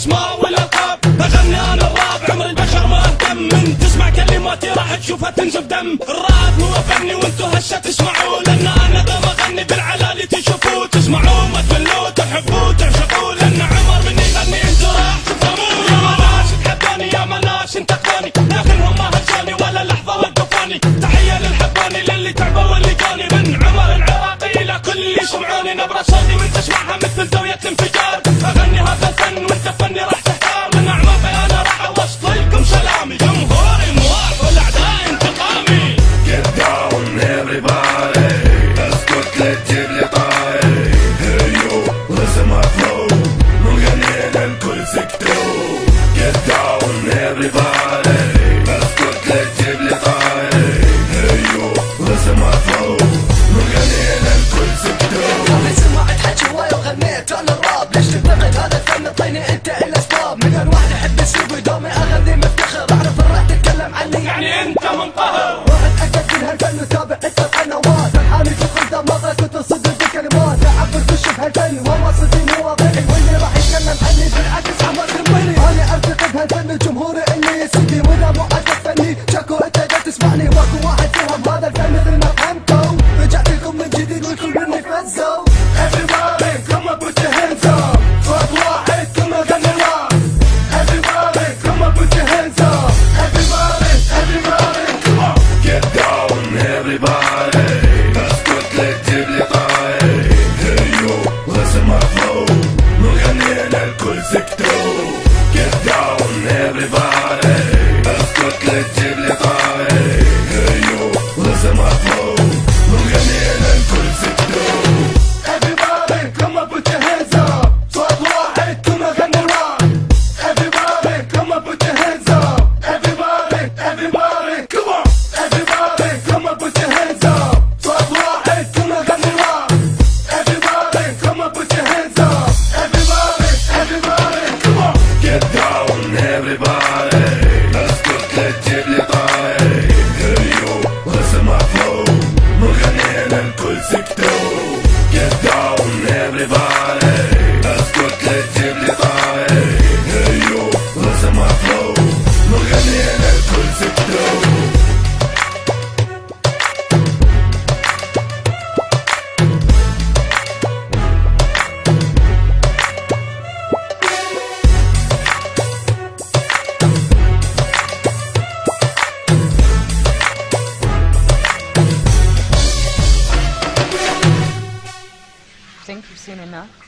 الاسماء والالقاب. اغني انا الراب عمر البشر ما اهتم، من تسمع كلماتي راح تشوفها تنزف دم. الراب هو فني وانتو هسه تسمعوا، لان انا دوم اغني بالعلالي تشوفوا تسمعوا ما تفلوا تحبوا تعشقوا، لان عمر من يغني انتو راح تفهموا. يا ما ناس تحبوني يا ما ناس انتقدوني، لكنهم ما هزوني ولا لحظه وقفوني. تحيه للحبوني للي تعبوا واللي جوني، من عمر العراقي الى كل اللي يسمعوني. نبره صوتي من تسمعها مثل زاويه انفجار، اغني هذا الفن وانت فني راح تحتار. من اعماقي انا راح اوصل لكم سلامي، جمهوري مواقف والاعداء انتقامي. Get down everybody, اسكت لا تجيب لي طاري. Hey yo, listen my flow, مغنيين الكل سكتوا. Get down everybody, اسكت لا تجيب لي طاري. Hey yo, listen my flow, مغنيين الكل سكتوا. خلي سمعت حكي هواي وغنيت انا الراب، ليش تنتقد هذا الفن؟ اعطيني انت الاسباب. مليون واحد يحب اسلوبي دومي اغني مفتخر، اعرف الراح تتكلم عني يعني انت منقهر. واحد اكد من هالفن وتابع انت القنوات، الحاني تدخل دماغك وتصدق بكلمات. اعبر بشوف هالفن وهو صدقني واقعي، واللي راح يتكلم عني بالعكس عمر يهمني. انا ارتقي بهالفن الجمهور اللي يسدني، واذا مو عاجبك فني شكو انت جاي تسمعني. واكو واحد فهم هذا الفن مثل ما فهمتوا، رجعت لكم من جديد والكل مني فزوا. Everybody come up with your hands up، صوت واحد كل ما غني راب. Everybody come up with your hands up. Everybody come on. Get down everybody, اسكت لا تجيب لي طاري. Hey yo, listen my flow, مغنيين الكل سكتوا. Get down everybody, اسكت لا تجيب لي طاري. Hey yo, listen my flow, مغنيين الكل سكتوا. Everybody come up with your hands up، صوت واحد كل ما غني راب. Everybody come up with your hands up. Everybody come on. Everybody come up with your hands up، صوت واحد كل ما غني راب. Everybody come up with your hands up. Everybody come on. Get down everybody, اسكت لا تجيب لي طاري. Hey yo, listen my flow, مغنيين الكل سكتوا. Get down everybody, اسكت لا تجيب لي طاري. Hey yo, listen my flow, مغنيين الكل سكتوا. Think you've seen enough?